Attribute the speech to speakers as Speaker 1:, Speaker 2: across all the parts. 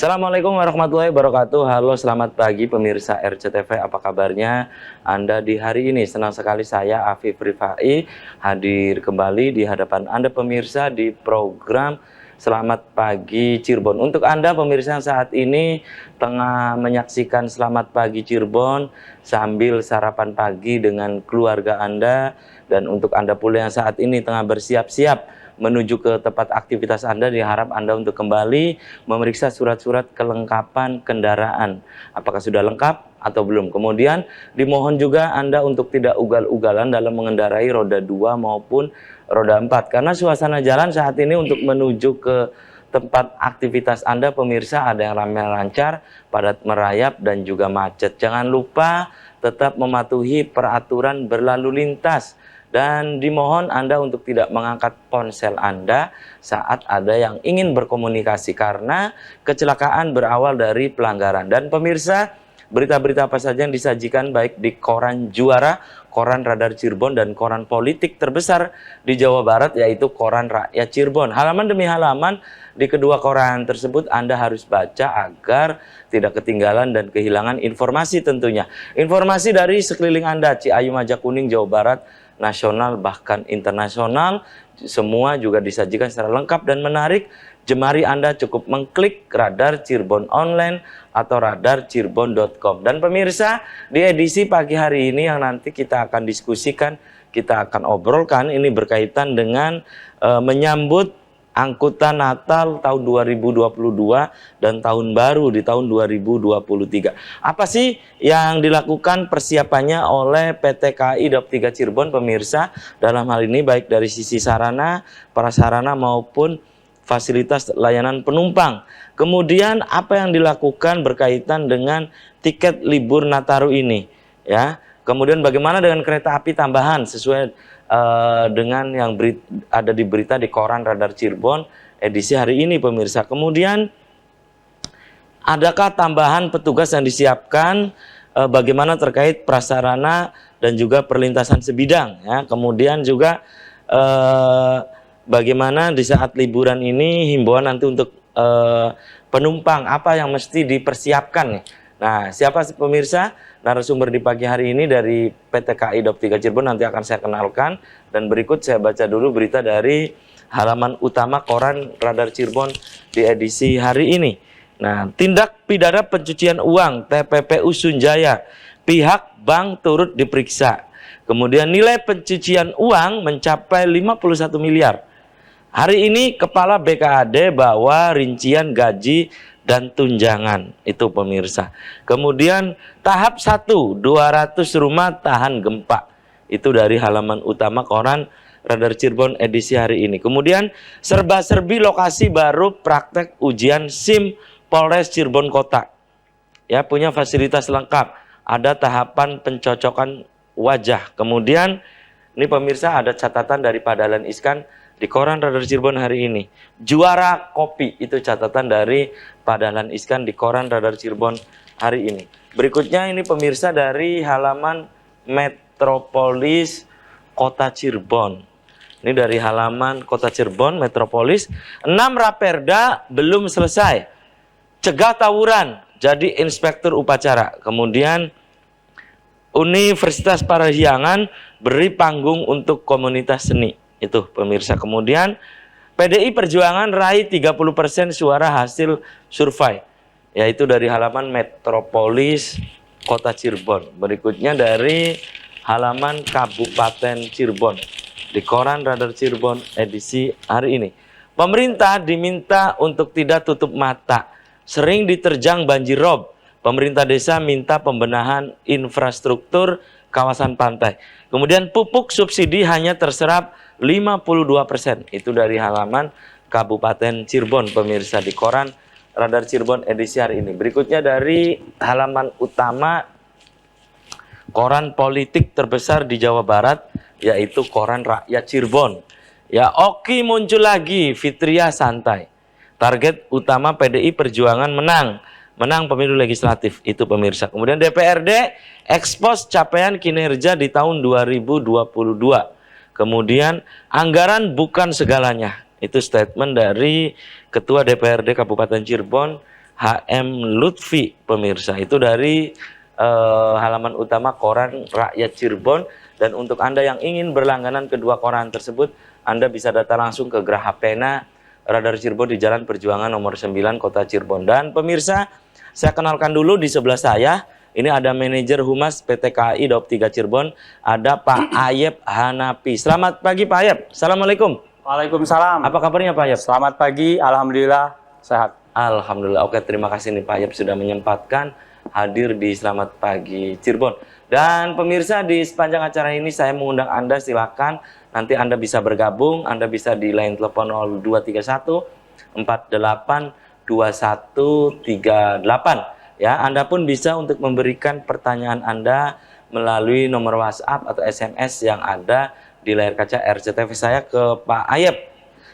Speaker 1: Assalamualaikum warahmatullahi wabarakatuh. Halo, selamat pagi pemirsa RCTV. Apa kabarnya Anda di hari ini? Senang sekali saya Afif Rifai hadir kembali di hadapan Anda pemirsa di program Selamat Pagi Cirebon. Untuk Anda pemirsa yang saat ini tengah menyaksikan Selamat Pagi Cirebon sambil sarapan pagi dengan keluarga Anda, dan untuk Anda pula yang saat ini tengah bersiap-siap menuju ke tempat aktivitas Anda, diharap Anda untuk kembali memeriksa surat-surat kelengkapan kendaraan. Apakah sudah lengkap atau belum? Kemudian dimohon juga Anda untuk tidak ugal-ugalan dalam mengendarai roda 2 maupun roda 4. Karena suasana jalan saat ini untuk menuju ke tempat aktivitas Anda pemirsa ada yang ramai lancar, padat merayap, dan juga macet. Jangan lupa tetap mematuhi peraturan berlalu lintas. Dan dimohon Anda untuk tidak mengangkat ponsel Anda saat ada yang ingin berkomunikasi, karena kecelakaan berawal dari pelanggaran. Dan pemirsa, berita-berita apa saja yang disajikan baik di koran Juara, koran Radar Cirebon, dan koran politik terbesar di Jawa Barat, yaitu koran Rakyat Cirebon. Halaman demi halaman di kedua koran tersebut Anda harus baca agar tidak ketinggalan dan kehilangan informasi tentunya. Informasi dari sekeliling Anda, Ciayu, Majakuning, Jawa Barat, nasional bahkan internasional, semua juga disajikan secara lengkap dan menarik. Jemari Anda cukup mengklik Radar Cirebon Online atau radarcirebon.com. Dan pemirsa, di edisi pagi hari ini yang nanti kita akan diskusikan, kita akan obrolkan, ini berkaitan dengan menyambut angkutan Natal tahun 2022 dan tahun baru di tahun 2023. Apa sih yang dilakukan persiapannya oleh PT KAI Daup 3 Cirebon pemirsa dalam hal ini, baik dari sisi sarana, prasarana maupun fasilitas layanan penumpang. Kemudian apa yang dilakukan berkaitan dengan tiket libur Nataru ini, ya. Kemudian bagaimana dengan kereta api tambahan sesuai dengan yang ada di berita di koran Radar Cirebon edisi hari ini pemirsa. Kemudian adakah tambahan petugas yang disiapkan, bagaimana terkait prasarana dan juga perlintasan sebidang, ya. Kemudian juga bagaimana di saat liburan ini himbauan nanti untuk penumpang apa yang mesti dipersiapkan nih. Nah, siapa pemirsa narasumber di pagi hari ini dari PT KAI Daup 3 Cirebon nanti akan saya kenalkan, dan berikut saya baca dulu berita dari halaman utama koran Radar Cirebon di edisi hari ini. Nah, tindak pidana pencucian uang TPPU Sunjaya, pihak bank turut diperiksa. Kemudian nilai pencucian uang mencapai 51 miliar. Hari ini Kepala BKAD bawa rincian gaji dan tunjangan, itu pemirsa. Kemudian tahap 1, 200 rumah tahan gempa, itu dari halaman utama koran Radar Cirebon edisi hari ini. Kemudian serba-serbi lokasi baru praktek ujian SIM Polres Cirebon Kota, ya, punya fasilitas lengkap, ada tahapan pencocokan wajah. Kemudian ini pemirsa ada catatan dari Pak Dahlan Iskan di koran Radar Cirebon hari ini. Juara kopi, itu catatan dari Pak Dahlan Iskan di koran Radar Cirebon hari ini. Berikutnya ini pemirsa dari halaman Metropolis Kota Cirebon. Ini dari halaman Kota Cirebon Metropolis. 6 Raperda belum selesai, cegah tawuran, jadi inspektur upacara. Kemudian Universitas Parahyangan beri panggung untuk komunitas seni, itu pemirsa. Kemudian PDI Perjuangan raih 30% suara hasil survei, yaitu dari halaman Metropolis Kota Cirebon. Berikutnya dari halaman Kabupaten Cirebon di koran Radar Cirebon edisi hari ini. Pemerintah diminta untuk tidak tutup mata, sering diterjang banjir rob. Pemerintah desa minta pembenahan infrastruktur kawasan pantai. Kemudian pupuk subsidi hanya terserap 52%. Itu dari halaman Kabupaten Cirebon pemirsa di koran Radar Cirebon edisi hari ini. Berikutnya dari halaman utama koran politik terbesar di Jawa Barat, yaitu koran Rakyat Cirebon. Ya, Oki muncul lagi, Fitria santai. Target utama PDI Perjuangan menang pemilu legislatif, itu pemirsa. Kemudian DPRD ekspos capaian kinerja di tahun 2022. Kemudian anggaran bukan segalanya, itu statement dari Ketua DPRD Kabupaten Cirebon HM Lutfi pemirsa. Itu dari halaman utama koran Rakyat Cirebon. Dan untuk Anda yang ingin berlangganan kedua koran tersebut, Anda bisa datang langsung ke Graha Pena Radar Cirebon di Jalan Perjuangan nomor 9 Kota Cirebon. Dan pemirsa, saya kenalkan dulu di sebelah saya. Ini ada manajer Humas PT KAI Daob 3 Cirebon, ada Pak Ayep Hanapi. Selamat pagi Pak Ayep. Assalamualaikum.
Speaker 2: Waalaikumsalam.
Speaker 1: Apa kabarnya Pak Ayep?
Speaker 2: Selamat pagi, alhamdulillah sehat.
Speaker 1: Alhamdulillah. Oke, terima kasih nih Pak Ayep sudah menyempatkan hadir di Selamat Pagi Cirebon. Dan pemirsa, di sepanjang acara ini saya mengundang Anda, silakan nanti Anda bisa bergabung, Anda bisa di line telepon 0231 48 2138 ya. Anda pun bisa untuk memberikan pertanyaan Anda melalui nomor WhatsApp atau SMS yang ada di layar kaca RCTV saya ke Pak Ayep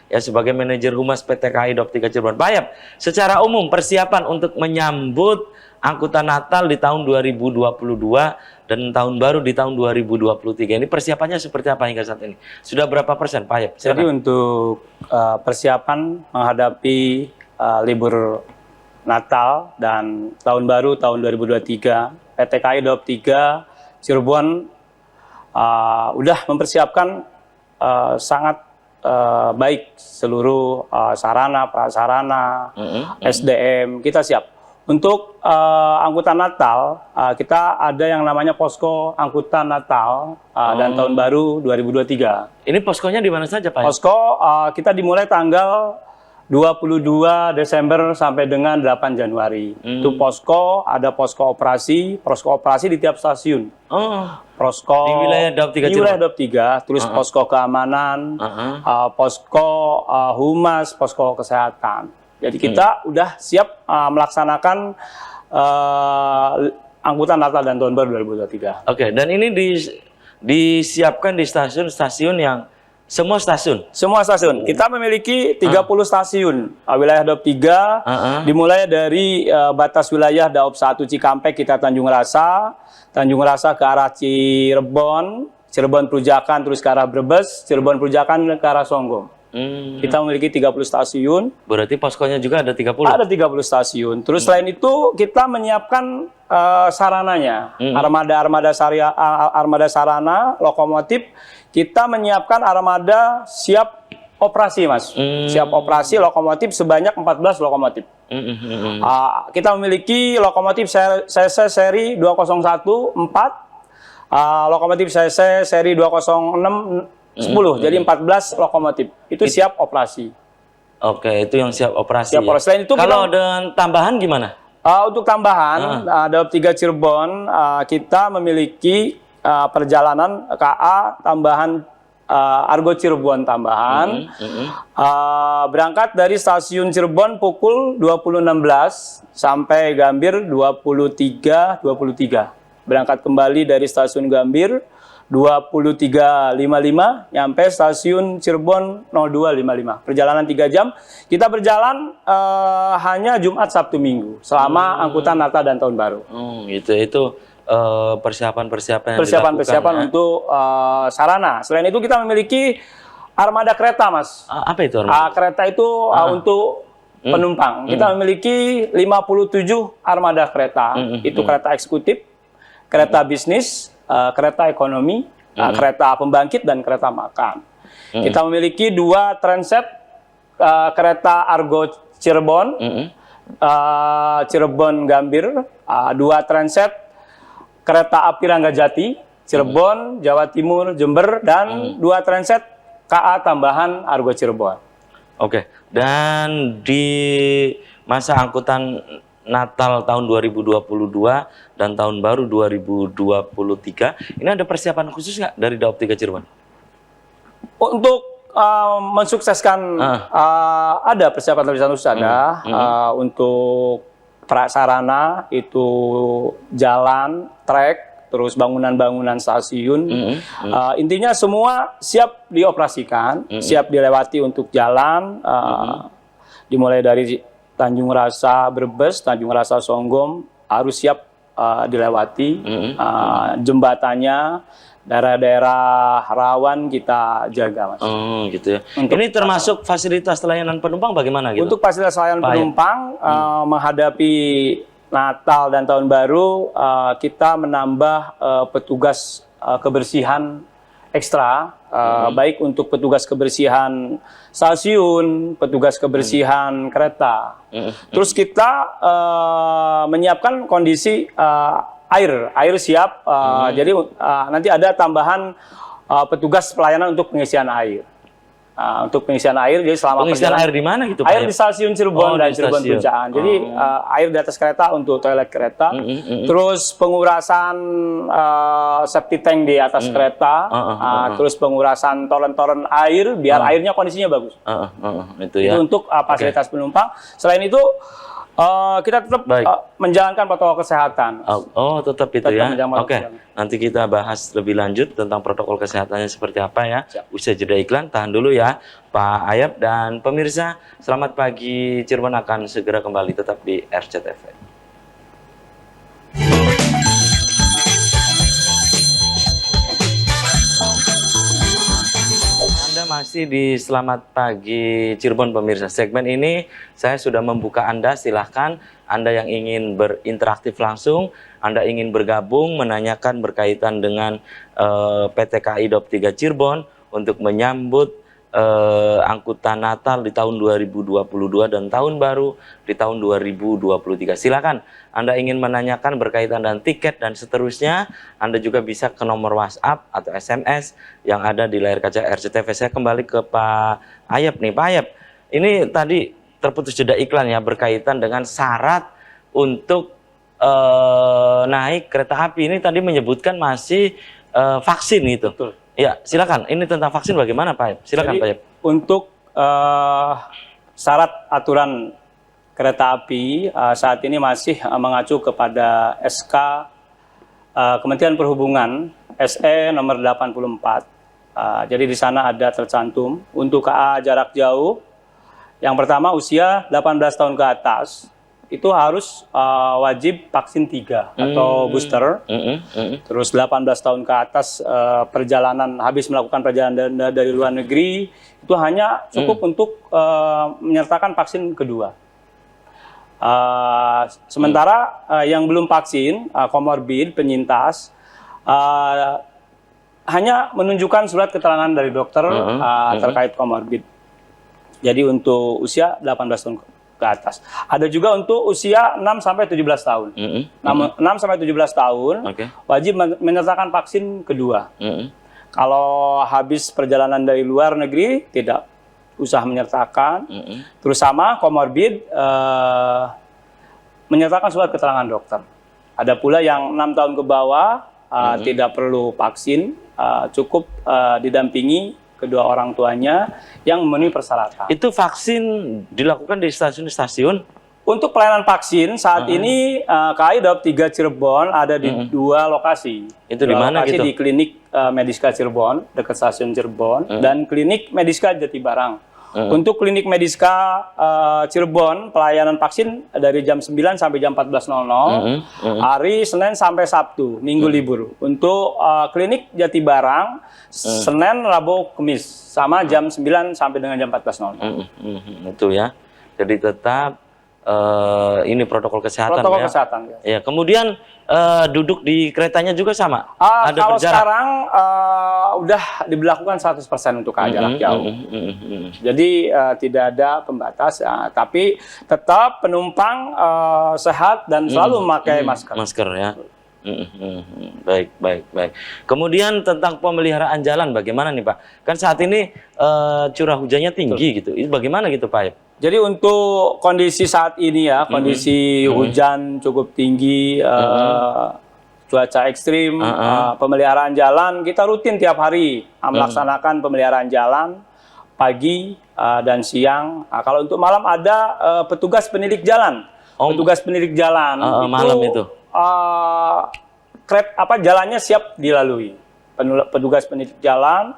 Speaker 1: ya, sebagai manajer Humas PT KAI Daob 3 Cirebon. Pak Ayep, secara umum persiapan untuk menyambut angkutan Natal di tahun 2022 dan tahun baru di tahun 2023 ini persiapannya seperti apa hingga saat ini? Sudah berapa persen Pak Ayep?
Speaker 2: Jadi untuk persiapan menghadapi libur Natal dan tahun baru tahun 2023, PT KAI Daob 3 Cirebon udah mempersiapkan sangat baik seluruh sarana, prasarana, SDM, kita siap. Untuk angkutan Natal, kita ada yang namanya posko angkutan Natal dan tahun baru 2023.
Speaker 1: Ini poskonya di mana saja Pak?
Speaker 2: Posko kita dimulai tanggal 22 Desember sampai dengan 8 Januari. Itu posko, ada posko operasi di tiap stasiun. Posko
Speaker 1: di wilayah Daob 3
Speaker 2: di wilayah Daob 3, terus posko keamanan, posko humas, posko kesehatan. Jadi kita udah siap melaksanakan angkutan Natal dan tahun baru 2023.
Speaker 1: Oke, dan ini disiapkan di stasiun-stasiun yang semua stasiun.
Speaker 2: Semua stasiun. Kita memiliki 30 stasiun wilayah Daob 3, dimulai dari batas wilayah Daob 1 Cikampek kita Tanjung Rasa ke arah Cirebon, Cirebon Perujakan terus ke arah Brebes, Cirebon Perujakan ke arah Songgom. Kita memiliki 30 stasiun.
Speaker 1: Berarti poskonya juga ada 30?
Speaker 2: Ada 30 stasiun. Terus selain itu kita menyiapkan sarananya. Armada sarana, lokomotif. Kita menyiapkan armada siap operasi, Mas. Siap operasi lokomotif sebanyak 14 lokomotif. Kita memiliki lokomotif CC seri 201 4, lokomotif CC seri 206 10, jadi 14 lokomotif. Itu siap operasi.
Speaker 1: Oke, itu yang siap operasi.
Speaker 2: Siap operasi. Selain itu
Speaker 1: kalau dengan tambahan gimana?
Speaker 2: Untuk tambahan, Daob 3 Cirebon, kita memiliki perjalanan KA tambahan, Argo Cirebon tambahan. Berangkat dari stasiun Cirebon pukul 20.16 sampai Gambir 23.23. Berangkat kembali dari stasiun Gambir 23.55 nyampe stasiun Cirebon 02.55. Perjalanan 3 jam. Kita berjalan hanya Jumat, Sabtu, Minggu selama angkutan Natal dan Tahun Baru.
Speaker 1: Itu persiapan-persiapan
Speaker 2: untuk sarana. Selain itu kita memiliki armada kereta, Mas.
Speaker 1: Apa itu armada?
Speaker 2: Kereta itu untuk penumpang. Kita memiliki 57 armada kereta. Itu kereta eksekutif, kereta bisnis, kereta ekonomi, kereta pembangkit, dan kereta makan. Kita memiliki 2 transit kereta Argo Cirebon, Cirebon Gambir, 2 transit kereta api Ranggajati, Cirebon, Jawa Timur, Jember, dan 2 transit KA tambahan Argo Cirebon.
Speaker 1: Oke, dan di masa angkutan Natal tahun 2022 dan tahun baru 2023, ini ada persiapan khusus nggak dari Daob 3 Cirebon?
Speaker 2: Untuk mensukseskan ada persiapan khusus ada. Untuk prasarana itu jalan, trek, terus bangunan-bangunan stasiun. Intinya semua siap dioperasikan, siap dilewati untuk jalan, dimulai dari Tanjung Rasa Brebes, Tanjung Rasa Songgom harus siap dilewati, jembatannya daerah-daerah rawan kita jaga, Mas.
Speaker 1: Oh, gitu ya. Ini termasuk fasilitas layanan penumpang bagaimana gitu?
Speaker 2: Untuk fasilitas layanan penumpang menghadapi Natal dan Tahun Baru, kita menambah petugas kebersihan ekstra, baik untuk petugas kebersihan stasiun, petugas kebersihan kereta. Terus kita menyiapkan kondisi air siap. Jadi nanti ada tambahan petugas pelayanan untuk pengisian air. Untuk pengisian air, jadi selama
Speaker 1: pengisian air di mana gitu, Pak?
Speaker 2: Air di stasiun Cirebon dan Cirebon Puncak. Jadi air di atas kereta untuk toilet kereta. Terus pengurasan septic tank di atas kereta. Terus pengurasan toren-toren air biar airnya kondisinya bagus.
Speaker 1: Itu ya.
Speaker 2: Itu untuk fasilitas penumpang. Selain itu kita tetap menjalankan protokol kesehatan.
Speaker 1: Oh, tetap itu
Speaker 2: tetap
Speaker 1: ya. Oke, nanti kita bahas lebih lanjut tentang protokol kesehatannya seperti apa ya. Usai jeda iklan, tahan dulu ya Pak Ayap dan pemirsa. Selamat pagi, Cirebon akan segera kembali tetap di RCTV. Masih di Selamat Pagi Cirebon pemirsa. Segmen ini saya sudah membuka Anda, silahkan Anda yang ingin berinteraksi langsung, Anda ingin bergabung, menanyakan berkaitan dengan PT KAI Daup 3 Cirebon untuk menyambut angkutan Natal di tahun 2022 dan tahun baru di tahun 2023. Silakan Anda ingin menanyakan berkaitan dengan tiket dan seterusnya, Anda juga bisa ke nomor WhatsApp atau SMS yang ada di layar kaca RCTV. Saya kembali ke Pak Ayap nih. Pak Ayap, ini tadi terputus jeda iklan ya berkaitan dengan syarat untuk naik kereta api. Ini tadi menyebutkan masih vaksin gitu.
Speaker 2: Betul.
Speaker 1: Ya, silakan. Ini tentang vaksin bagaimana, Pak Ayap? Silakan, Pak Ayap.
Speaker 2: Untuk syarat aturan kereta api saat ini masih mengacu kepada SK Kementerian Perhubungan SE nomor 84. Jadi di sana ada tercantum untuk KA jarak jauh. Yang pertama usia 18 tahun ke atas itu harus wajib vaksin 3 atau booster. Terus 18 tahun ke atas perjalanan habis melakukan perjalanan dari luar negeri itu hanya cukup untuk menyertakan vaksin kedua. Sementara yang belum vaksin, komorbid, penyintas, hanya menunjukkan surat keterangan dari dokter terkait komorbid. Jadi untuk usia 18 tahun ke atas. Ada juga untuk usia 6 sampai 17 tahun. 6 sampai 17 tahun wajib menyertakan vaksin kedua. Kalau habis perjalanan dari luar negeri tidak usah menyertakan. Terus sama komorbid menyertakan surat keterangan dokter. Ada pula yang 6 tahun ke bawah tidak perlu vaksin, cukup didampingi kedua orang tuanya yang memenuhi persyaratan.
Speaker 1: Itu vaksin dilakukan di stasiun-stasiun?
Speaker 2: Untuk pelayanan vaksin saat ini KAI Daup 3 Cirebon ada di 2 lokasi.
Speaker 1: Itu di mana gitu?
Speaker 2: Di Klinik Mediska Cirebon dekat stasiun Cirebon dan Klinik Mediska Jatibarang. Untuk Klinik Mediska Cirebon pelayanan vaksin dari jam 9 sampai jam 14.00 hari Senin sampai Sabtu, Minggu libur. Untuk Klinik Jatibarang Senin, Rabu, Kamis sama jam 9 sampai dengan jam 14.00.
Speaker 1: Itu ya. Jadi tetap ini protokol kesehatan.
Speaker 2: Protokol
Speaker 1: ya.
Speaker 2: kesehatan.
Speaker 1: Ya. Kemudian duduk di keretanya juga sama.
Speaker 2: Ada kalau berjarak. Sekarang udah diberlakukan 100% untuk jarak jauh. Jadi tidak ada pembatas. Tapi tetap penumpang sehat dan selalu memakai masker.
Speaker 1: Masker ya. Baik. Kemudian tentang pemeliharaan jalan bagaimana nih Pak? Kan saat ini curah hujannya tinggi gitu. Itu bagaimana gitu Pak?
Speaker 2: Jadi untuk kondisi saat ini ya, kondisi hujan cukup tinggi, cuaca ekstrim, pemeliharaan jalan, kita rutin tiap hari melaksanakan pemeliharaan jalan, pagi dan siang. Kalau untuk malam ada petugas penilik jalan. Petugas penilik jalan
Speaker 1: malam itu
Speaker 2: jalannya siap dilalui. Petugas penilik jalan.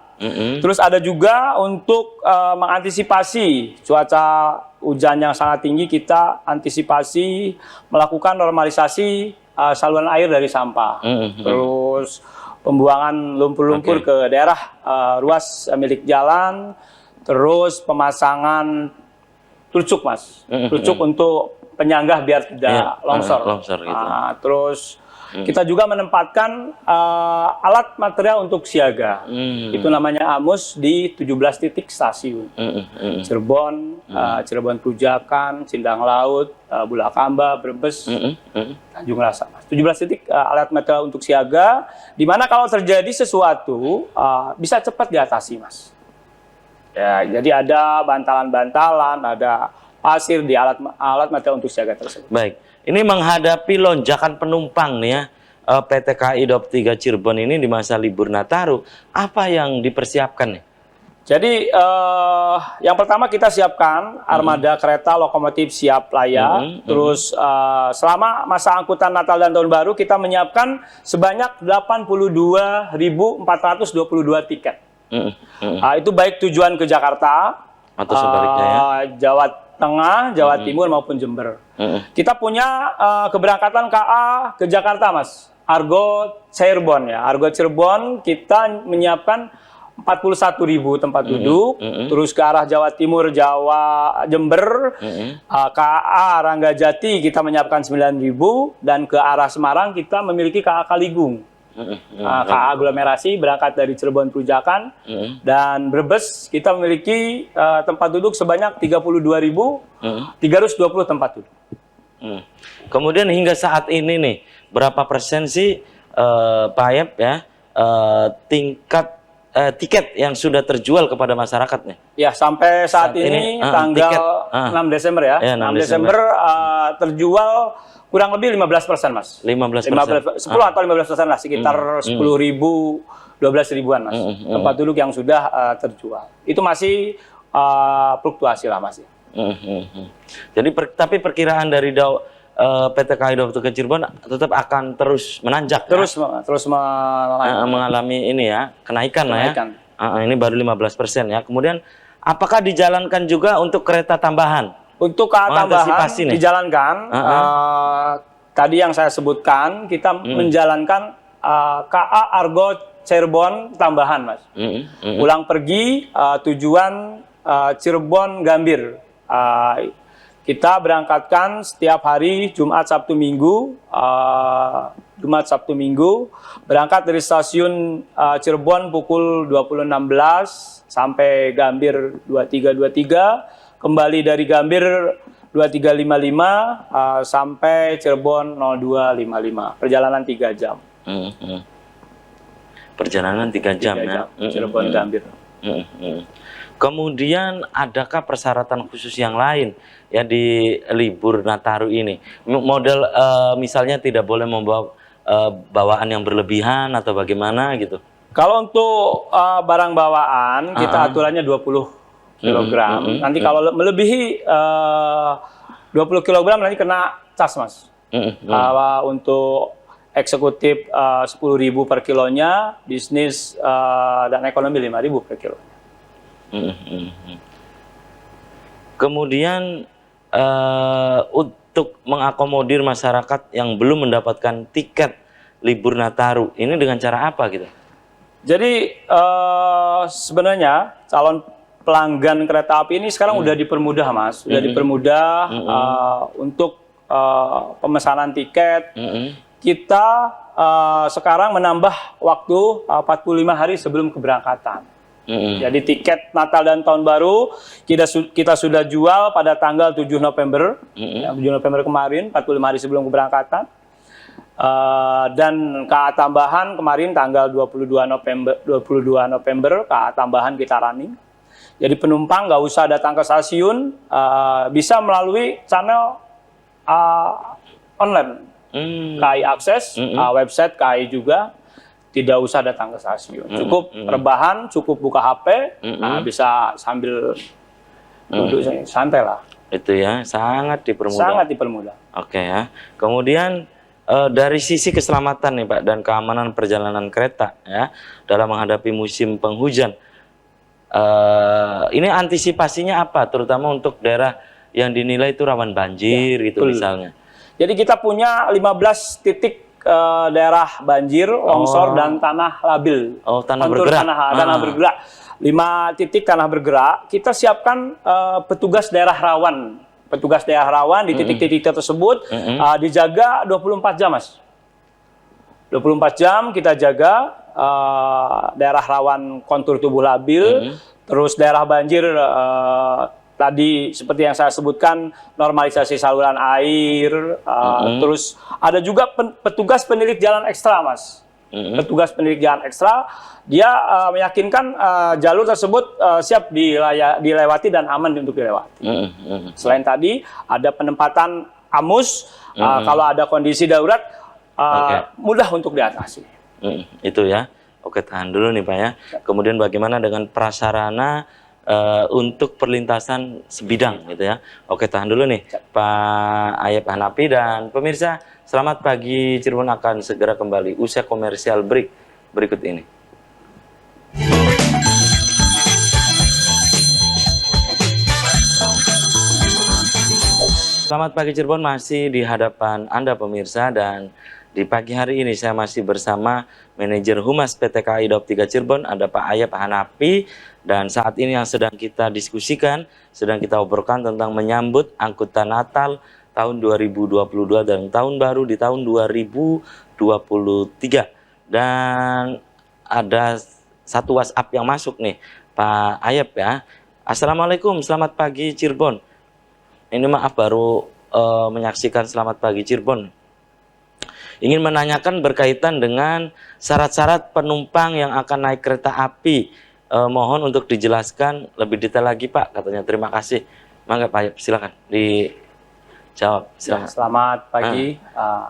Speaker 2: Terus ada juga untuk mengantisipasi cuaca hujan yang sangat tinggi, kita antisipasi melakukan normalisasi saluran air dari sampah. Terus pembuangan lumpur-lumpur ke daerah ruas milik jalan, terus pemasangan trucuk Mas, trucuk untuk penyanggah biar tidak longsor.
Speaker 1: Gitu.
Speaker 2: Terus kita juga menempatkan alat material untuk siaga. Itu namanya AMUS di 17 titik stasiun. Cirebon, Cirebon Pujakan, Sindang Laut, Bulakamba, Brebes, Tanjung Rasa. 17 titik alat material untuk siaga, di mana kalau terjadi sesuatu bisa cepat diatasi, Mas. Ya, jadi ada bantalan-bantalan, ada pasir di alat material untuk siaga tersebut.
Speaker 1: Baik, ini menghadapi lonjakan penumpang nih ya, PT KAI Daup 3 Cirebon ini di masa libur Nataru, apa yang dipersiapkan nih?
Speaker 2: Jadi yang pertama kita siapkan armada kereta lokomotif siap layak. Terus selama masa angkutan Natal dan Tahun Baru kita menyiapkan sebanyak 82.422 tiket. Itu baik tujuan ke Jakarta
Speaker 1: atau sebaliknya ya?
Speaker 2: Jawa Tengah, Jawa Timur maupun Jember. Kita punya keberangkatan KA ke Jakarta, Mas. Argo Cirebon ya. Argo Cirebon kita menyiapkan 41.000 tempat duduk. Terus ke arah Jawa Timur, Jember, KA Ranggajati kita menyiapkan 9.000 dan ke arah Semarang kita memiliki KA Kaligung. KA aglomerasi berangkat dari Cirebon Pujakan dan Brebes kita memiliki tempat duduk sebanyak 32.320 tempat duduk.
Speaker 1: Kemudian hingga saat ini nih berapa persen sih Pak Ayep ya tingkat tiket yang sudah terjual kepada masyarakatnya?
Speaker 2: Ya, sampai saat ini tanggal 6 Desember ya. 6 Desember terjual kurang lebih 15%, Mas.
Speaker 1: 15%.
Speaker 2: 10 atau 15% lah, sekitar 10.000, 12 ribuan, Mas. Tempat duduk yang sudah terjual. Itu masih fluktuasi lah, Mas.
Speaker 1: Jadi tapi perkiraan dari PT KAI Daup 3 Cirebon tetap akan terus menanjak.
Speaker 2: Terus
Speaker 1: mengalami ini ya, kenaikan. Lah ya. Ini baru 15% ya. Kemudian apakah dijalankan juga untuk kereta tambahan?
Speaker 2: Untuk KA tambahan dijalankan, tadi yang saya sebutkan, kita menjalankan KA Argo Cirebon tambahan, Mas. Pulang pergi, tujuan Cirebon Gambir. Kita berangkatkan setiap hari Jumat, Sabtu, Minggu. Berangkat dari stasiun Cirebon pukul 20.16 sampai Gambir 23.23. Kembali dari Gambir 23.55 sampai Cirebon 02.55. Perjalanan 3 jam.
Speaker 1: Perjalanan 3 jam ya.
Speaker 2: Cirebon Gambir.
Speaker 1: Kemudian adakah persyaratan khusus yang lain ya di libur Nataru ini? Model misalnya tidak boleh membawa bawaan yang berlebihan atau bagaimana gitu? Kalau
Speaker 2: untuk barang bawaan kita aturannya 20 kilogram. Nanti kalau melebihi 20 kilogram nanti kena cas, Mas. Untuk eksekutif 10.000 per kilonya, bisnis dan ekonomi 5.000 per kilonya.
Speaker 1: Kemudian untuk mengakomodir masyarakat yang belum mendapatkan tiket libur Nataru, ini dengan cara apa gitu?
Speaker 2: Jadi sebenarnya calon pelanggan kereta api ini sekarang udah dipermudah, Mas. Udah dipermudah untuk pemesanan tiket. Kita sekarang menambah waktu 45 hari sebelum keberangkatan. Jadi tiket Natal dan Tahun Baru kita sudah jual pada tanggal 7 November. 7 November kemarin, 45 hari sebelum keberangkatan. Dan KA tambahan kemarin tanggal 22 November KA tambahan kita running. Jadi penumpang nggak usah datang ke stasiun, bisa melalui channel online. KAI Akses, website KAI juga, tidak usah datang ke stasiun. Cukup rebahan, cukup buka HP, bisa sambil duduk santai lah.
Speaker 1: Itu ya, sangat dipermudah.
Speaker 2: Sangat dipermudah.
Speaker 1: Oke ya. Kemudian dari sisi keselamatan nih Pak dan keamanan perjalanan kereta ya dalam menghadapi musim penghujan. Ini antisipasinya apa, terutama untuk daerah yang dinilai itu rawan banjir gitu misalnya?
Speaker 2: Jadi kita punya 15 titik daerah banjir, longsor, dan tanah labil.
Speaker 1: Oh, tanah
Speaker 2: Kontur
Speaker 1: bergerak.
Speaker 2: Tanah bergerak. 5 titik tanah bergerak. Kita siapkan petugas daerah rawan. Petugas daerah rawan di titik-titik tersebut dijaga 24 jam, Mas. 24 jam kita jaga daerah rawan kontur tubuh labil, terus daerah banjir tadi seperti yang saya sebutkan, normalisasi saluran air, terus ada juga petugas penilik jalan ekstra, Mas. Petugas penilik jalan ekstra, dia meyakinkan jalur tersebut siap dilewati dan aman untuk dilewati. Selain tadi, ada penempatan AMUS, kalau ada kondisi darurat, mudah untuk diatasi.
Speaker 1: Itu ya. Oke, tahan dulu nih Pak ya. Kemudian bagaimana dengan prasarana untuk perlintasan sebidang gitu ya. Oke, tahan dulu nih Pak Ayep Hanapi dan pemirsa. Selamat pagi, Cirebon akan segera kembali usai komersial break berikut ini. Selamat pagi Cirebon, masih di hadapan Anda pemirsa, dan di pagi hari ini saya masih bersama Manajer Humas PT KAI Daop 3 Cirebon, ada Pak Ayep Hanapi, dan saat ini yang sedang kita diskusikan, sedang kita obrolkan tentang menyambut angkutan Natal tahun 2022 dan tahun baru di tahun 2023. Dan ada satu WhatsApp yang masuk nih, Pak Ayep ya. Assalamualaikum, selamat pagi Cirebon. Ini maaf baru menyaksikan selamat pagi Cirebon. Ingin menanyakan berkaitan dengan syarat-syarat penumpang yang akan naik kereta api. Mohon untuk dijelaskan lebih detail lagi Pak, katanya. Terima kasih. Mangga Pak Ayep, silakan dijawab. Silakan.
Speaker 2: Selamat pagi.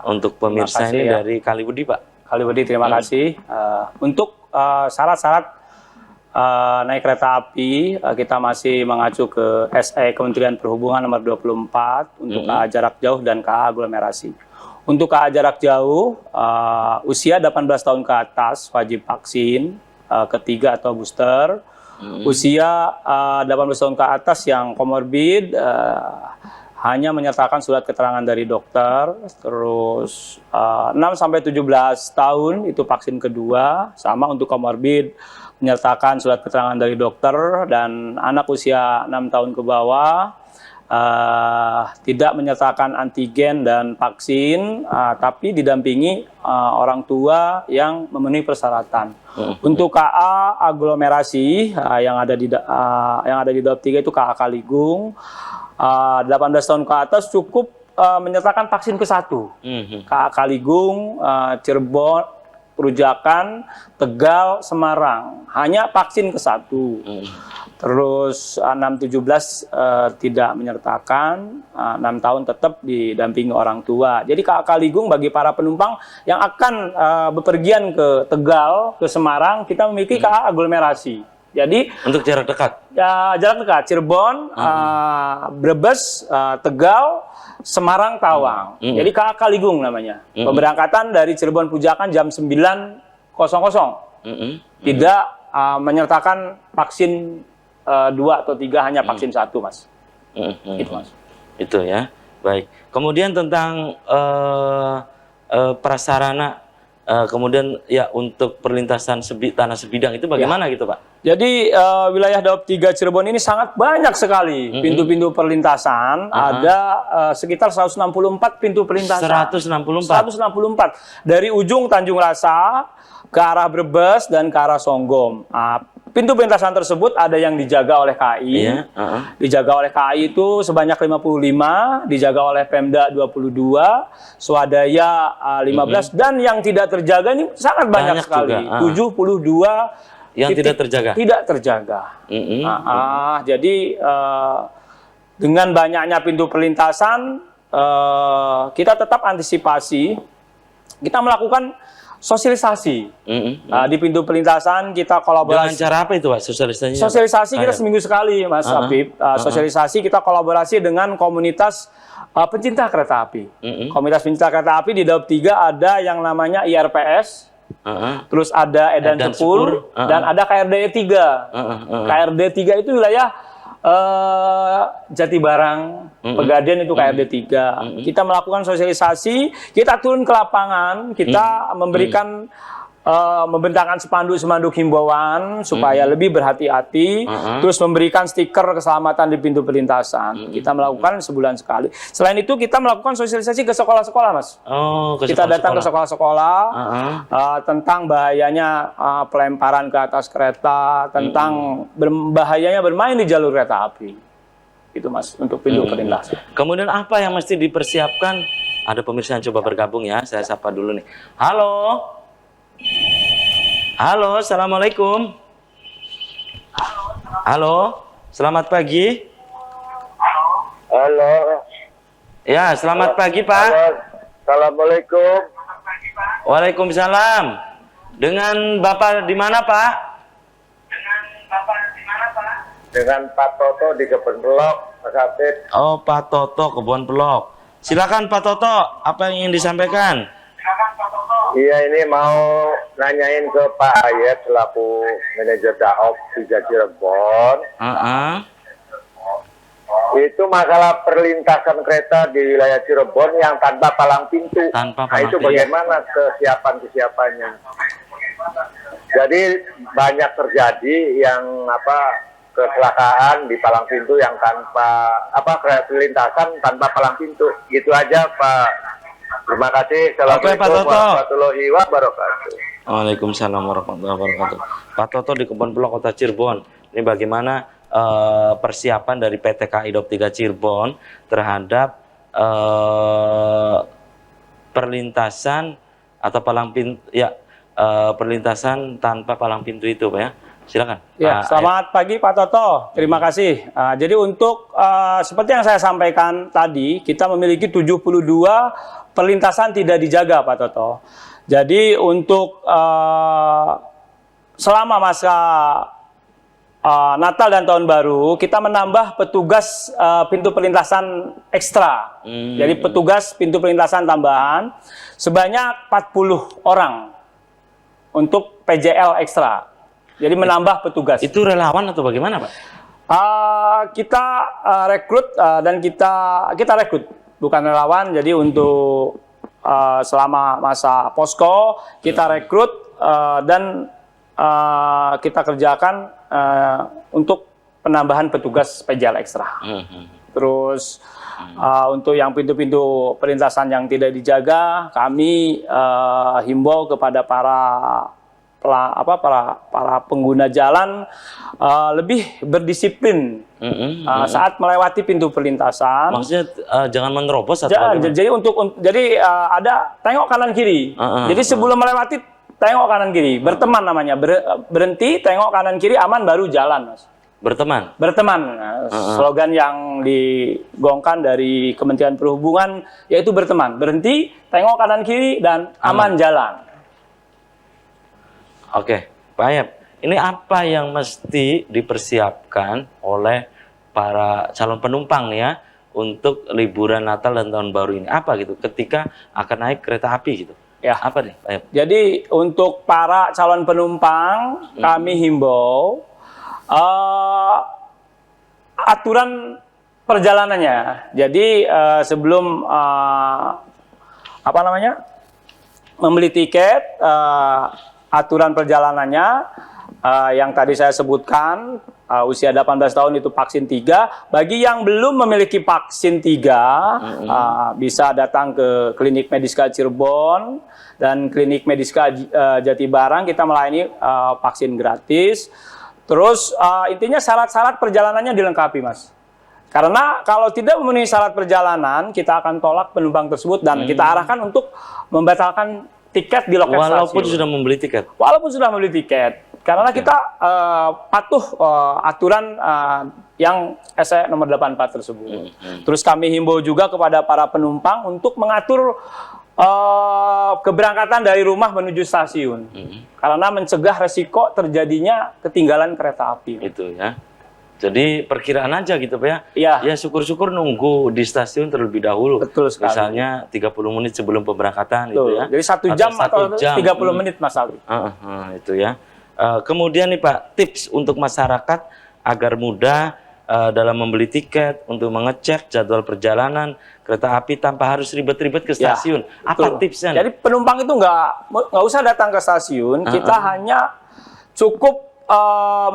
Speaker 1: Untuk pemirsa ini ya, dari Kaliwudi Pak.
Speaker 2: Kaliwudi, terima kasih. Untuk syarat-syarat naik kereta api, kita masih mengacu ke SE Kementerian Perhubungan nomor 24 untuk KA jarak jauh dan KA aglomerasi. Untuk KA jarak jauh, usia 18 tahun ke atas wajib vaksin ketiga atau booster. Usia 18 tahun ke atas yang komorbid hanya menyertakan surat keterangan dari dokter. Terus 6 sampai 17 tahun itu vaksin kedua, sama untuk komorbid menyertakan surat keterangan dari dokter, dan anak usia 6 tahun ke bawah tidak menyertakan antigen dan vaksin, tapi didampingi orang tua yang memenuhi persyaratan. Untuk KA aglomerasi yang ada di Daop 3 itu KA Kaligung, 18 tahun ke atas cukup menyertakan vaksin ke-1. KA Kaligung, Cirebon, Perujakan, Tegal, Semarang, hanya vaksin ke-1. Terus 6-17 tidak menyertakan, 6 tahun tetap didampingi orang tua. Jadi KA Kaligung bagi para penumpang yang akan bepergian ke Tegal, ke Semarang, kita memiliki KA aglomerasi. Jadi
Speaker 1: untuk jarak dekat?
Speaker 2: Ya, jarak dekat, Cirebon, Brebes, Tegal, Semarang, Tawang. Jadi KA Kaligung namanya. Pemberangkatan dari Cirebon Pujakan jam 9.00. Tidak menyertakan vaksin 2 atau 3, hanya vaksin 1, Mas. Itu, Mas.
Speaker 1: Itu ya. Baik. Kemudian tentang prasarana, kemudian ya untuk perlintasan tanah sebidang itu bagaimana gitu Pak?
Speaker 2: Jadi wilayah Daop 3 Cirebon ini sangat banyak sekali pintu-pintu perlintasan. Ada sekitar 164 pintu perlintasan. 164 dari ujung Tanjung Rasa ke arah Brebes dan ke arah Songgom. Pintu perlintasan tersebut ada yang dijaga oleh KAI. Dijaga oleh KAI itu sebanyak 55, dijaga oleh Pemda 22, swadaya 15, dan yang tidak terjaga ini sangat banyak sekali. 72
Speaker 1: yang tidak terjaga.
Speaker 2: Tidak terjaga. Jadi dengan banyaknya pintu perlintasan, kita tetap antisipasi. Kita melakukan sosialisasi di pintu perlintasan. Kita kolaborasi.
Speaker 1: Dengan cara apa itu Pak sosialisasinya?
Speaker 2: Sosialisasi kita seminggu sekali, Mas Habib. Sosialisasi kita kolaborasi dengan komunitas pencinta kereta api. Komunitas pencinta kereta api di Daop 3 ada yang namanya IRPS. Terus ada Edan Cepur, dan ada KRD 3. KRD 3 itu wilayah Jatibarang, Pegadaian itu KRD 3. Kita melakukan sosialisasi, kita turun ke lapangan, kita memberikan membentangkan spanduk-spanduk himbauan supaya lebih berhati-hati, terus memberikan stiker keselamatan di pintu perlintasan. Kita melakukan sebulan sekali. Selain itu kita melakukan sosialisasi ke sekolah-sekolah, Mas. Kita datang ke sekolah-sekolah tentang bahayanya pelemparan ke atas kereta, tentang bahayanya bermain di jalur kereta api. Itu, Mas, untuk pintu perlintasan.
Speaker 1: Kemudian apa yang mesti dipersiapkan? Ada pemirsa yang coba bergabung ya. Saya sapa dulu nih. Halo. Halo, assalamualaikum. Halo, selamat pagi.
Speaker 3: Halo.
Speaker 1: Ya, selamat pagi, Pak.
Speaker 3: Assalamualaikum.
Speaker 1: Waalaikumsalam. Dengan Bapak di mana, Pak?
Speaker 3: Dengan Pak Toto di Kebun Pelok, Mas Hafid.
Speaker 1: Oh, Pak Toto, Kebun Pelok. Silakan Pak Toto, apa yang ingin disampaikan?
Speaker 3: Iya, ini mau nanyain ke Pak Ayat selaku manajer Daop 3 Cirebon. Itu masalah perlintasan kereta di wilayah Cirebon yang tanpa palang pintu. Itu bagaimana kesiapannya? Jadi banyak terjadi yang kecelakaan di palang pintu yang tanpa perlintasan tanpa palang pintu. Gitu aja, Pak. Terima kasih. Assalamualaikum warahmatullahi wabarakatuh.
Speaker 1: Waalaikumsalam warahmatullahi wabarakatuh. Pak Toto di Kebun Pelok, Kota Cirebon. Ini bagaimana persiapan dari PT KAI Daop 3 Cirebon terhadap perlintasan atau palang pintu perlintasan tanpa palang pintu itu, Pak ya? Silakan.
Speaker 2: Ya, selamat pagi Pak Toto. Terima kasih. Jadi untuk seperti yang saya sampaikan tadi, kita memiliki 72 perlintasan tidak dijaga, Pak Toto. Jadi untuk selama masa Natal dan Tahun Baru, kita menambah petugas pintu perlintasan ekstra. Jadi petugas pintu perlintasan tambahan sebanyak 40 orang untuk PJL ekstra. Jadi menambah petugas.
Speaker 1: Itu relawan atau bagaimana, Pak?
Speaker 2: Kita rekrut dan kita rekrut, bukan relawan. Jadi untuk selama masa posko kita rekrut dan kita kerjakan untuk penambahan petugas PJL ekstra. Terus untuk yang pintu-pintu perlintasan yang tidak dijaga, kami himbau kepada para pengguna jalan lebih berdisiplin saat melewati pintu perlintasan.
Speaker 1: Maksudnya jangan menerobos atau
Speaker 2: jadi ada tengok kanan kiri. Jadi sebelum melewati tengok kanan kiri, berteman namanya. Berhenti, tengok kanan kiri, aman baru jalan, Mas.
Speaker 1: Berteman.
Speaker 2: Slogan yang digongkan dari Kementerian Perhubungan yaitu berteman. Berhenti, tengok kanan kiri dan aman jalan.
Speaker 1: Oke, Pak Ayat, ini apa yang mesti dipersiapkan oleh para calon penumpang nih ya untuk liburan Natal dan Tahun Baru ini? Apa gitu ketika akan naik kereta api gitu?
Speaker 2: Ya.
Speaker 1: Apa nih, Pak Ayat?
Speaker 2: Jadi untuk para calon penumpang kami himbau aturan perjalanannya. Jadi sebelum membeli tiket, aturan perjalanannya yang tadi saya sebutkan, usia 18 tahun itu vaksin 3. Bagi yang belum memiliki vaksin 3, bisa datang ke Klinik Mediska Cirebon dan Klinik Mediska Jatibarang. Kita melayani vaksin gratis. Terus intinya syarat-syarat perjalanannya dilengkapi, Mas. Karena kalau tidak memenuhi syarat perjalanan, kita akan tolak penumpang tersebut dan kita arahkan untuk membatalkan tiket di lokasi
Speaker 1: walaupun sudah membeli tiket.
Speaker 2: Walaupun sudah membeli tiket, karena kita patuh aturan yang SE nomor 84 tersebut. Terus kami himbau juga kepada para penumpang untuk mengatur keberangkatan dari rumah menuju stasiun, karena mencegah resiko terjadinya ketinggalan kereta api.
Speaker 1: Itu ya. Jadi perkiraan aja gitu Pak ya.
Speaker 2: Iya.
Speaker 1: Ya syukur-syukur nunggu di stasiun terlebih dahulu.
Speaker 2: Betul sekali.
Speaker 1: Misalnya 30 menit sebelum pemberangkatan.
Speaker 2: Betul.
Speaker 1: Gitu ya.
Speaker 2: Jadi 1 jam atau 30 menit Mas Ali.
Speaker 1: Itu ya. Kemudian nih Pak, tips untuk masyarakat agar mudah dalam membeli tiket, untuk mengecek jadwal perjalanan kereta api tanpa harus ribet-ribet ke stasiun. Apa tipsnya?
Speaker 2: Jadi penumpang itu nggak usah datang ke stasiun, kita hanya cukup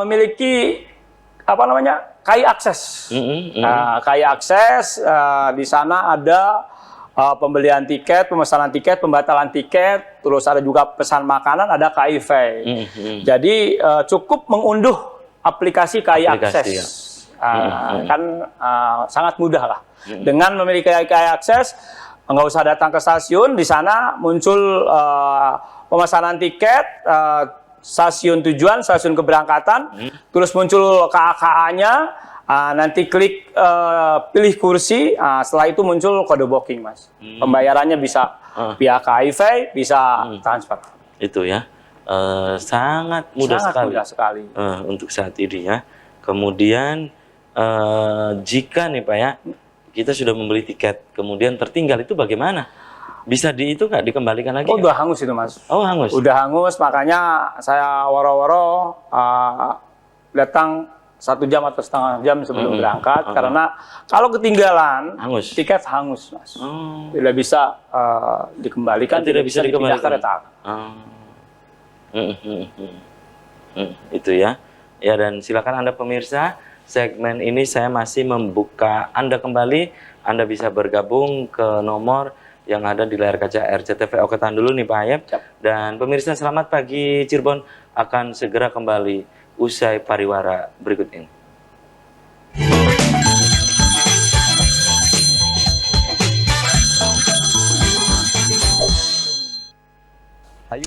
Speaker 2: memiliki apa namanya KAI akses. KAI akses di sana ada pembelian tiket, pemesanan tiket, pembatalan tiket, terus ada juga pesan makanan, ada KAI Pay. Jadi cukup mengunduh aplikasi KAI akses.
Speaker 1: Ya.
Speaker 2: Kan sangat mudah lah. Dengan memiliki KAI akses, nggak usah datang ke stasiun, di sana muncul pemesanan tiket, stasiun tujuan, stasiun keberangkatan, terus muncul KA-KA-nya, nanti klik pilih kursi, setelah itu muncul kode booking, Mas. Pembayarannya bisa via KAI Pay, bisa transfer.
Speaker 1: Itu ya, sangat mudah sekali, untuk saat ini ya. Kemudian jika nih Pak ya, kita sudah membeli tiket, kemudian tertinggal, itu bagaimana? Bisa itu nggak dikembalikan lagi?
Speaker 2: Oh, udah hangus itu, Mas.
Speaker 1: Oh, hangus?
Speaker 2: Udah hangus, makanya saya woro-woro datang 1 jam atau setengah jam sebelum berangkat, karena kalau ketinggalan, tiket hangus, Mas. Tidak bisa dikembalikan, tidak bisa dipindah kereta.
Speaker 1: Itu ya. Ya, dan silakan Anda pemirsa, segmen ini saya masih membuka Anda kembali. Anda bisa bergabung ke nomor yang ada di layar kaca RCTV. Oke, tahan dulu nih Pak Ayep. Dan pemirsa, selamat pagi Cirebon akan segera kembali usai pariwara berikut ini.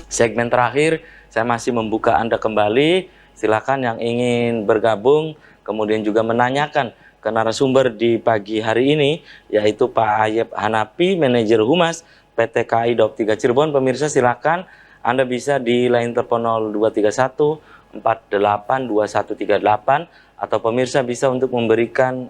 Speaker 1: Segmen terakhir, saya masih membuka Anda kembali. Silakan yang ingin bergabung, kemudian juga menanyakan ke narasumber di pagi hari ini, yaitu Pak Ayep Hanapi, Manajer Humas PT KAI Daob 3 Cirebon. Pemirsa, silakan Anda bisa di line telepon 0231 482138, atau pemirsa bisa untuk memberikan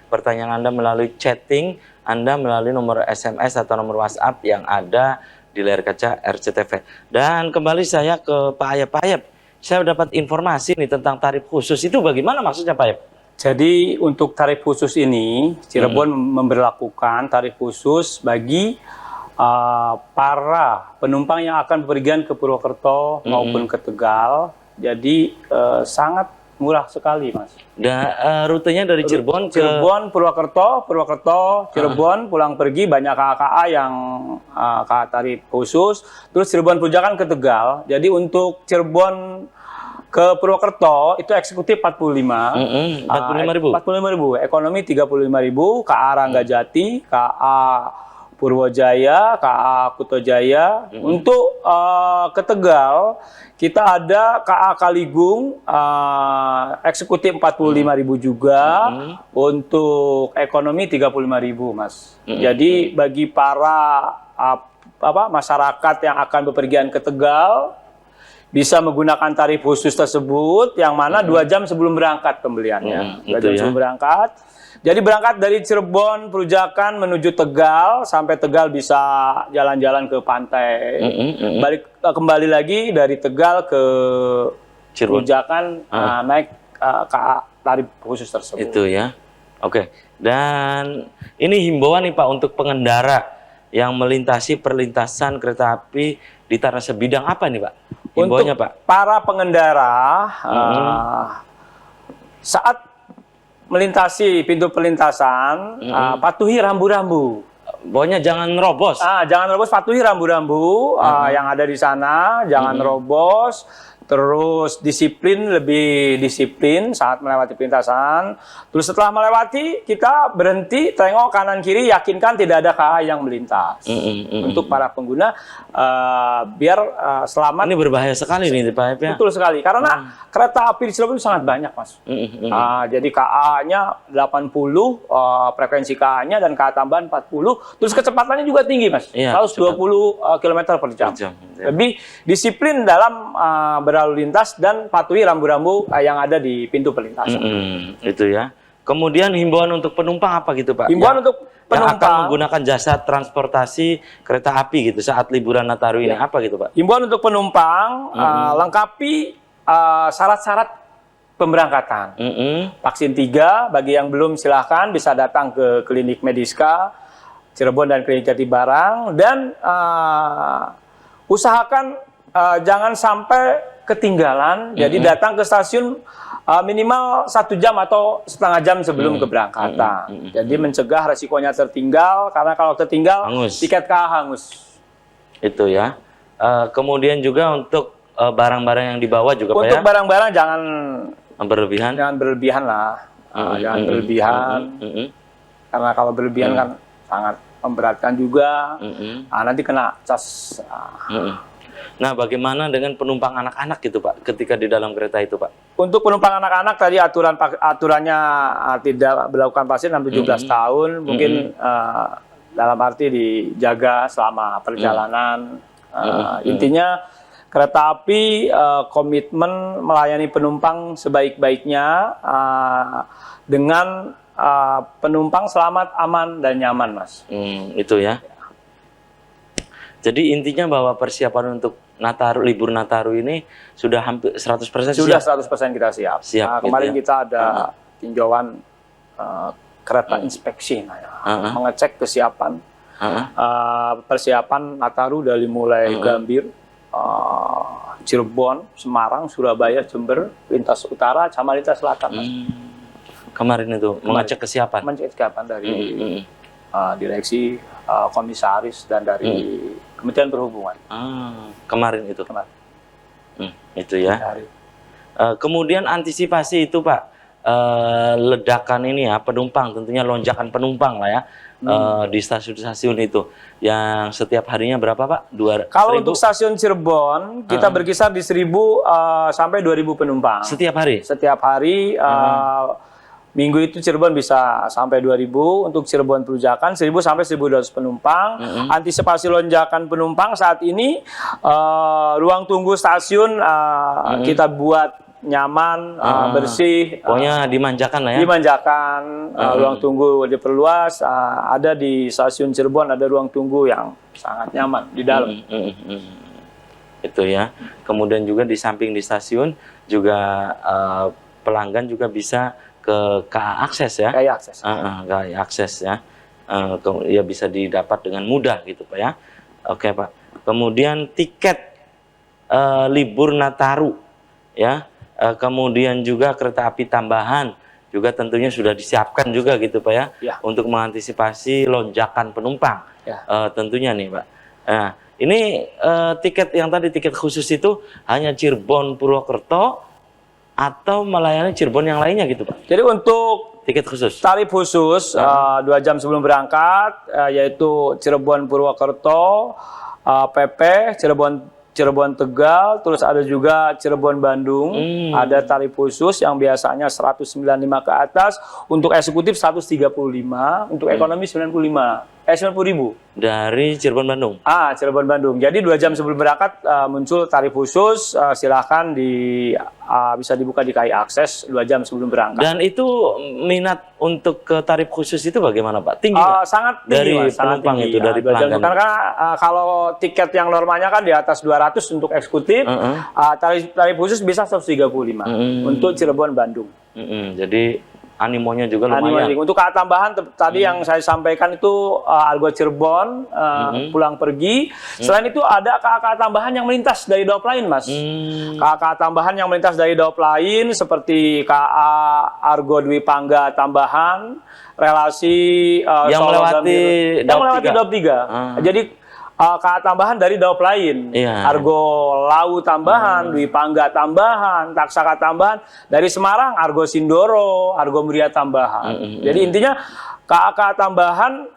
Speaker 1: pertanyaan Anda melalui chatting Anda melalui nomor SMS atau nomor WhatsApp yang ada di layar kaca RCTV. Dan kembali saya ke Pak Ayep. Pak Ayep, saya dapat informasi nih tentang tarif khusus, itu bagaimana maksudnya Pak Ayep?
Speaker 2: Jadi untuk tarif khusus ini, Cirebon memberlakukan tarif khusus bagi para penumpang yang akan bepergian ke Purwokerto maupun ke Tegal. Jadi sangat murah sekali, Mas.
Speaker 1: Dan rutenya dari Cirebon ke
Speaker 2: Purwokerto, Cirebon pulang pergi, banyak KA-KA yang KA tarif khusus. Terus Cirebon Pujakan ke Tegal. Jadi untuk Cirebon ke Purwokerto itu eksekutif 45.000, 45.000, ekonomi 35.000, KA Ranggajati, KA Purwojaya, KA Kutojaya. Untuk ke Tegal kita ada KA Kaligung, eksekutif 45.000 juga, untuk ekonomi 35.000, Mas. Jadi bagi para masyarakat yang akan bepergian ke Tegal, bisa menggunakan tarif khusus tersebut, yang mana 2 jam sebelum berangkat pembeliannya. 2 jam sebelum berangkat. Jadi berangkat dari Cirebon, Perujakan menuju Tegal, sampai Tegal bisa jalan-jalan ke pantai. Kembali lagi dari Tegal ke Perujakan, naik KA tarif khusus tersebut.
Speaker 1: Itu ya. Oke. Dan ini himbauan nih Pak untuk pengendara yang melintasi perlintasan kereta api di tanah sebidang, apa nih Pak? Himbauannya,
Speaker 2: untuk
Speaker 1: Pak?
Speaker 2: Para pengendara saat melintasi pintu perlintasan, patuhi rambu-rambu.
Speaker 1: Pokoknya jangan nerobos.
Speaker 2: Jangan nerobos, patuhi rambu-rambu yang ada di sana, jangan nerobos. Terus lebih disiplin saat melewati perlintasan. Terus setelah melewati, kita berhenti, tengok kanan kiri, yakinkan tidak ada KA yang melintas. Untuk para pengguna, biar selamat.
Speaker 1: Ini berbahaya sekali nih Pak Ayep ya.
Speaker 2: Betul sekali, karena kereta api di Cirebon itu sangat banyak, Mas. Jadi KA-nya 80, frekuensi KA-nya dan KA tambahan 40. Terus kecepatannya juga tinggi, Mas. 120 km per jam. Lebih disiplin dalam berlalu lintas dan patuhi rambu-rambu yang ada di pintu perlintasan.
Speaker 1: Itu ya. Kemudian himbauan untuk penumpang apa gitu Pak?
Speaker 2: Himbauan untuk penumpang
Speaker 1: yang akan menggunakan jasa transportasi kereta api gitu saat liburan Nataru ini, apa gitu Pak?
Speaker 2: Himbauan untuk penumpang, lengkapi syarat-syarat pemberangkatan. Vaksin 3, bagi yang belum silahkan bisa datang ke klinik Mediska Cirebon dan klinik Jatibarang, dan usahakan jangan sampai ketinggalan. Jadi datang ke stasiun minimal 1 jam atau setengah jam sebelum keberangkatan. Jadi mencegah resikonya tertinggal, karena kalau tertinggal tiket KA hangus.
Speaker 1: Itu ya. Kemudian juga untuk barang-barang yang dibawa juga Pak ya?
Speaker 2: Untuk barang-barang jangan
Speaker 1: berlebihan.
Speaker 2: Jangan berlebihan lah. Jangan berlebihan. Karena kalau berlebihan kan sangat memberatkan juga. Nanti kena cas.
Speaker 1: Nah, bagaimana dengan penumpang anak-anak gitu Pak, ketika di dalam kereta itu Pak?
Speaker 2: Untuk penumpang anak-anak tadi aturannya tidak berlakukan vaksin 17 tahun, mungkin dalam arti dijaga selama perjalanan. Intinya kereta api komitmen melayani penumpang sebaik-baiknya dengan penumpang selamat, aman, dan nyaman, Mas.
Speaker 1: Itu ya. Jadi intinya bahwa persiapan untuk Nataru, libur Nataru ini sudah hampir 100% siap?
Speaker 2: Sudah 100% kita siap. Kemarin
Speaker 1: gitu ya?
Speaker 2: kita ada tinjauan kereta inspeksi, mengecek kesiapan. Persiapan Nataru dari mulai Gambir, Cirebon, Semarang, Surabaya, Jember, lintas utara, sama lintas selatan. Mas.
Speaker 1: Kemarin itu mengecek kesiapan? Mengecek kesiapan
Speaker 2: dari direksi, komisaris, dan dari Kementerian Perhubungan.
Speaker 1: Kemarin itu? Itu ya. Kemudian antisipasi itu Pak, ledakan ini ya, penumpang, tentunya lonjakan penumpang lah ya, di stasiun-stasiun itu, yang setiap harinya berapa Pak?
Speaker 2: Kalau untuk stasiun Cirebon, kita berkisar di 1.000 sampai 2.000 penumpang.
Speaker 1: Setiap hari?
Speaker 2: Setiap hari. Minggu itu Cirebon bisa sampai 2.000, untuk Cirebon Perujakan 1.000 sampai 1.200 penumpang. Antisipasi lonjakan penumpang saat ini, ruang tunggu stasiun kita buat nyaman, bersih.
Speaker 1: Pokoknya dimanjakan lah ya?
Speaker 2: Dimanjakan, ruang tunggu diperluas. Ada di stasiun Cirebon ada ruang tunggu yang sangat nyaman di dalam.
Speaker 1: Itu ya. Kemudian juga di samping di stasiun juga pelanggan juga bisa ke KA Akses ya?
Speaker 2: KA Akses.
Speaker 1: KA Akses ya. Ya bisa didapat dengan mudah gitu Pak ya. Oke Pak. Kemudian tiket libur Nataru ya. Kemudian juga kereta api tambahan juga tentunya sudah disiapkan juga gitu Pak ya. Untuk mengantisipasi lonjakan penumpang. Tentunya nih Pak. Nah, ini tiket yang tadi tiket khusus itu hanya Cirebon Purwokerto atau melayani Cirebon yang lainnya gitu Pak? Jadi untuk tiket khusus,
Speaker 2: tarif khusus 2 jam sebelum berangkat, yaitu Cirebon Purwokerto, PP Cirebon Tegal, terus ada juga Cirebon Bandung, ada tarif khusus yang biasanya 195 ke atas, untuk eksekutif 135, untuk ekonomi 90.000.
Speaker 1: Dari Cirebon Bandung?
Speaker 2: Cirebon Bandung. Jadi 2 jam sebelum berangkat muncul tarif khusus, silahkan bisa dibuka di KAI Akses 2 jam sebelum berangkat.
Speaker 1: Dan itu minat untuk ke tarif khusus itu bagaimana Pak? Tinggi Pak?
Speaker 2: Sangat tinggi
Speaker 1: dari
Speaker 2: Mas,
Speaker 1: penumpang
Speaker 2: tinggi,
Speaker 1: itu, dari pelanggan.
Speaker 2: Karena kalau tiket yang normalnya kan di atas 200 untuk eksekutif, tarif khusus bisa 135 untuk Cirebon Bandung.
Speaker 1: Jadi animonya juga lumayan.
Speaker 2: Untuk KA tambahan tadi yang saya sampaikan itu Argo Cirebon pulang pergi. Selain itu ada KA tambahan yang melintas dari daup lain, Mas. KA tambahan yang melintas dari daup lain seperti KA Argo Dwi Pangga tambahan, relasi
Speaker 1: yang melewati
Speaker 2: daup 3. Jadi KA tambahan dari daup lain, Argo Lau tambahan, Dwi Pangga tambahan, Taksaka tambahan, dari Semarang Argo Sindoro, Argo Muria tambahan. Jadi intinya KA tambahan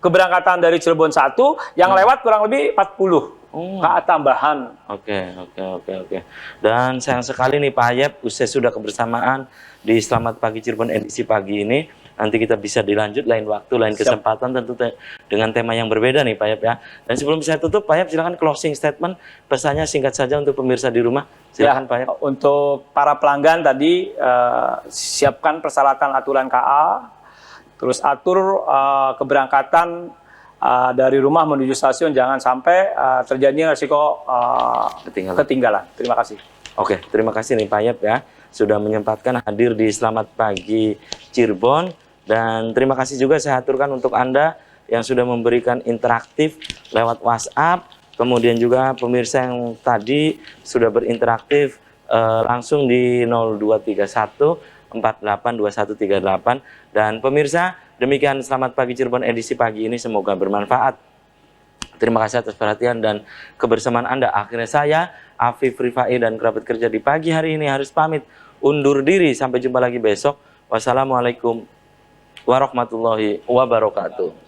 Speaker 2: keberangkatan dari Cirebon 1 yang lewat kurang lebih 40 KA tambahan.
Speaker 1: Oke. Dan sayang sekali nih Pak Hayep, usai sudah kebersamaan di Selamat Pagi Cirebon edisi pagi ini. Nanti kita bisa dilanjut lain waktu, lain kesempatan, tentu dengan tema yang berbeda nih Pak Hayep ya. Dan sebelum saya tutup, Pak Hayep silakan closing statement, pesannya singkat saja untuk pemirsa di rumah. Silakan Pak Hayep.
Speaker 2: Untuk para pelanggan tadi, siapkan persyaratan aturan KA, terus atur keberangkatan dari rumah menuju stasiun, jangan sampai terjadi risiko ketinggalan. Terima kasih.
Speaker 1: Oke, terima kasih nih Pak Hayep ya. sudah menyempatkan hadir di Selamat Pagi Cirebon. Dan terima kasih juga saya aturkan untuk Anda yang sudah memberikan interaktif lewat WhatsApp. Kemudian juga pemirsa yang tadi sudah berinteraktif langsung di 0231 482138. Dan pemirsa, demikian Selamat Pagi Cirebon edisi pagi ini, semoga bermanfaat. Terima kasih atas perhatian dan kebersamaan Anda. Akhirnya saya, Afif Rifai, dan kerabat kerja di pagi hari ini harus pamit undur diri. Sampai jumpa lagi besok. Wassalamualaikum warahmatullahi wabarakatuh.